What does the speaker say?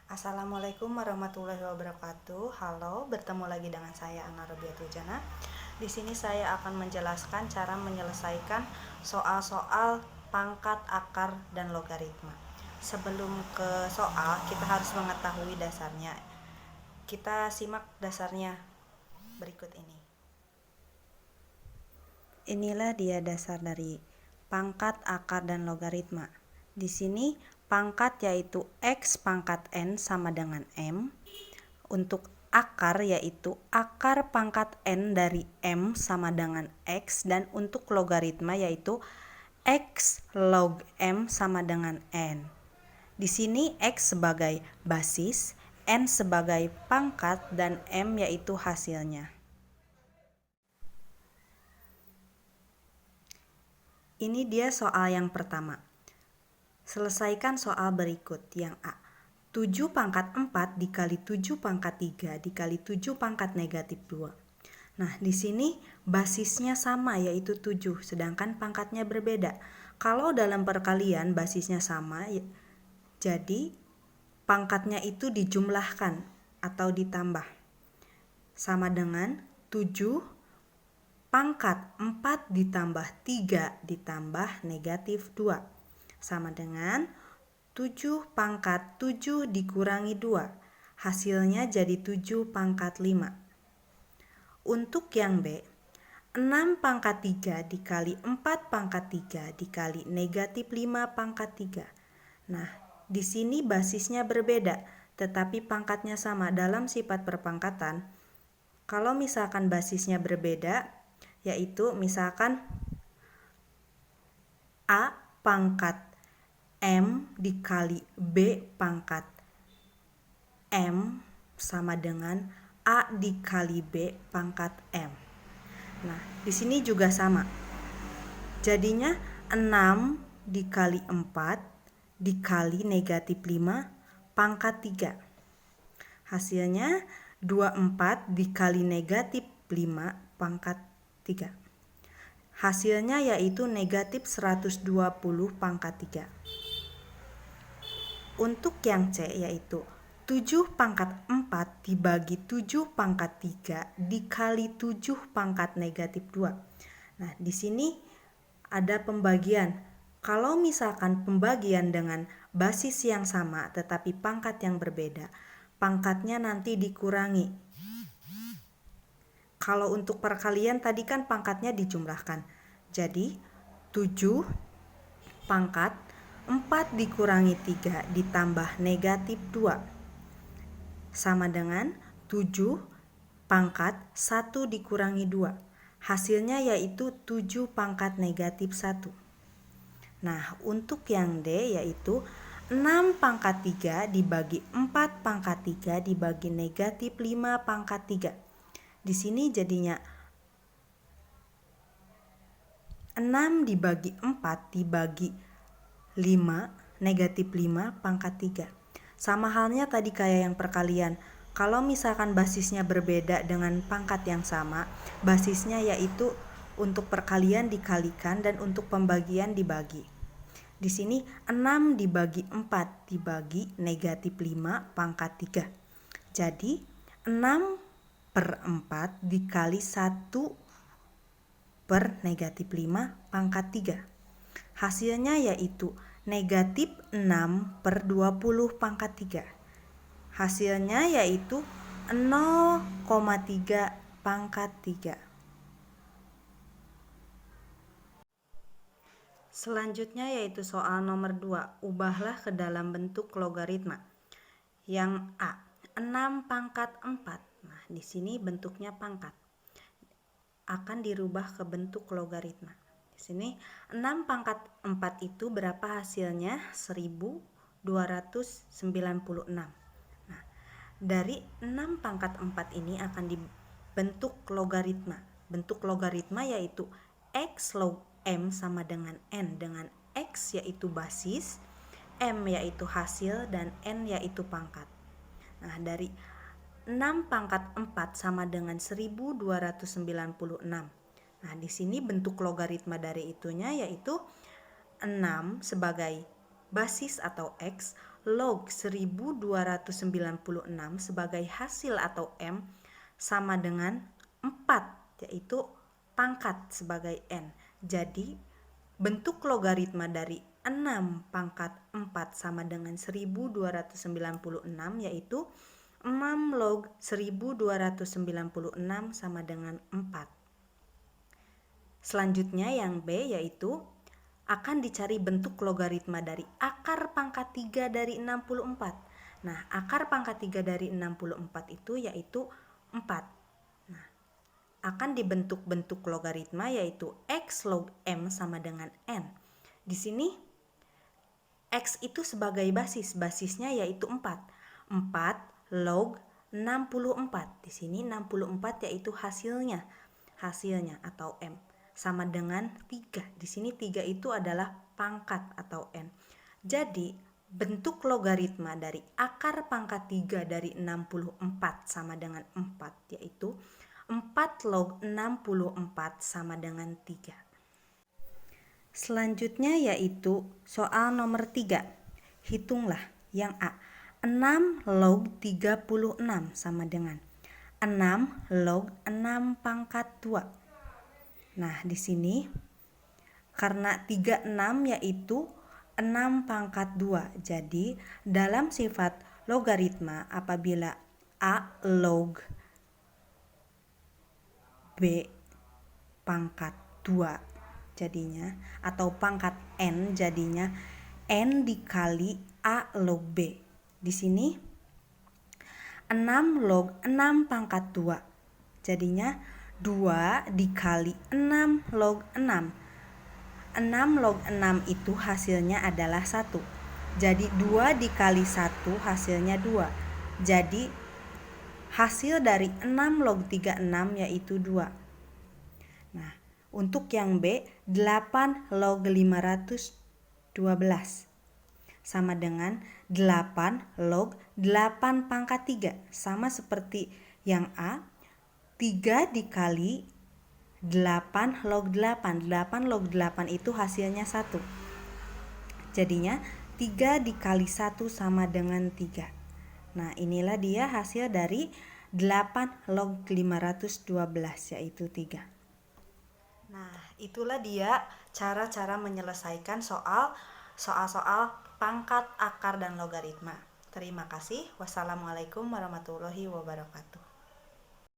Assalamualaikum warahmatullahi wabarakatuh. Halo, bertemu lagi dengan saya Ana Robiatul Jana. Di sini saya akan menjelaskan cara menyelesaikan soal-soal pangkat, akar, dan logaritma. Sebelum ke soal, kita harus mengetahui dasarnya. Kita simak dasarnya berikut ini. Inilah dia dasar dari pangkat, akar, dan logaritma. Di sini pangkat yaitu X pangkat N sama dengan M. Untuk akar yaitu akar pangkat N dari M sama dengan X. Dan untuk logaritma yaitu X log M sama dengan N. Di sini X sebagai basis, N sebagai pangkat, dan M yaitu hasilnya. Ini dia soal yang pertama. Selesaikan soal berikut. Yang A. 7 pangkat 4 dikali 7 pangkat 3 dikali 7 pangkat negatif 2. Nah, di sini basisnya sama yaitu 7, sedangkan pangkatnya berbeda. Kalau dalam perkalian basisnya sama, jadi pangkatnya itu dijumlahkan atau ditambah. Sama dengan 7 pangkat 4 ditambah 3 ditambah negatif 2. Sama dengan 7 pangkat 7 dikurangi 2. Hasilnya jadi 7 pangkat 5. Untuk yang B, 6 pangkat 3 dikali 4 pangkat 3 dikali negatif 5 pangkat 3. Nah, di sini basisnya berbeda, tetapi pangkatnya sama. Dalam sifat perpangkatan, kalau misalkan basisnya berbeda, yaitu misalkan A pangkat M dikali B pangkat M sama dengan A dikali B pangkat M. Nah, di sini juga sama. Jadinya 6 dikali 4 dikali negatif 5 pangkat 3. Hasilnya 24 dikali negatif 5 pangkat 3. Hasilnya yaitu negatif 120 pangkat 3. Untuk yang C yaitu 7 pangkat 4 dibagi 7 pangkat 3 dikali 7 pangkat negatif 2. Nah, di sini ada pembagian. Kalau misalkan pembagian dengan basis yang sama tetapi pangkat yang berbeda, pangkatnya nanti dikurangi. Kalau untuk perkalian tadi kan pangkatnya dijumlahkan. Jadi 7 pangkat 4 dikurangi 3 ditambah negatif 2 sama dengan 7 pangkat 1 dikurangi 2. Hasilnya yaitu 7 pangkat negatif 1. Nah, untuk yang D yaitu 6 pangkat 3 dibagi 4 pangkat 3 dibagi negatif 5 pangkat 3. Di sini jadinya 6 dibagi 4 dibagi 5 negatif 5 pangkat 3. Sama halnya tadi kayak yang perkalian. Kalau misalkan basisnya berbeda dengan pangkat yang sama, basisnya yaitu untuk perkalian dikalikan dan untuk pembagian dibagi. Di sini 6 dibagi 4 dibagi negatif 5 pangkat 3. Jadi 6 per 4 dikali 1 per negatif 5 pangkat 3. Hasilnya yaitu negatif 6 per 20 pangkat 3. Hasilnya yaitu 0,3 pangkat 3. Selanjutnya yaitu soal nomor 2. Ubahlah ke dalam bentuk logaritma. Yang A, 6 pangkat 4. Nah, di sini bentuknya pangkat. Akan dirubah ke bentuk logaritma. Di sini 6 pangkat 4 itu berapa hasilnya? 1296. Nah, dari 6 pangkat 4 ini akan dibentuk logaritma. Bentuk logaritma yaitu X log M sama dengan N, dengan X yaitu basis, M yaitu hasil, dan N yaitu pangkat. Nah, dari 6 pangkat 4 sama dengan 1296. Nah, di sini bentuk logaritma dari itunya yaitu 6 sebagai basis atau X log 1296 sebagai hasil atau M sama dengan 4, yaitu pangkat sebagai N. Jadi bentuk logaritma dari 6 pangkat 4 sama dengan 1296 yaitu 6 log 1296 sama dengan 4. Selanjutnya yang B yaitu akan dicari bentuk logaritma dari akar pangkat 3 dari 64. Nah, akar pangkat 3 dari 64 itu yaitu 4. Nah, akan dibentuk bentuk logaritma yaitu X log M sama dengan N. Di sini X itu sebagai basis, basisnya yaitu 4. 4 log 64. Di sini 64 yaitu hasilnya atau M sama dengan 3. Di sini 3 itu adalah pangkat atau N. Jadi bentuk logaritma dari akar pangkat 3 dari 64 sama dengan 4 yaitu 4 log 64 sama dengan 3. Selanjutnya yaitu soal nomor 3. Hitunglah yang A. 6 log 36 sama dengan 6 log 6 pangkat 2. Nah, di sini karena 36 yaitu 6 pangkat 2. Jadi, dalam sifat logaritma apabila A log B pangkat 2 jadinya atau pangkat N jadinya N dikali A log B. Di sini 6 log 6 pangkat 2 jadinya 2 dikali 6 log 6. 6 log 6 itu hasilnya adalah 1. Jadi 2 dikali 1 hasilnya 2. Jadi hasil dari 6 log 36 yaitu 2. Nah, untuk yang B 8 log 512 sama dengan 8 log 8 pangkat 3. Sama seperti yang A, 3 dikali 8 log 8. 8 log 8 itu hasilnya 1. Jadinya 3 dikali 1 sama dengan 3. Nah, inilah dia hasil dari 8 log 512 yaitu 3. Nah, itulah dia cara-cara menyelesaikan soal-soal pangkat, akar, dan logaritma. Terima kasih. Wassalamualaikum warahmatullahi wabarakatuh.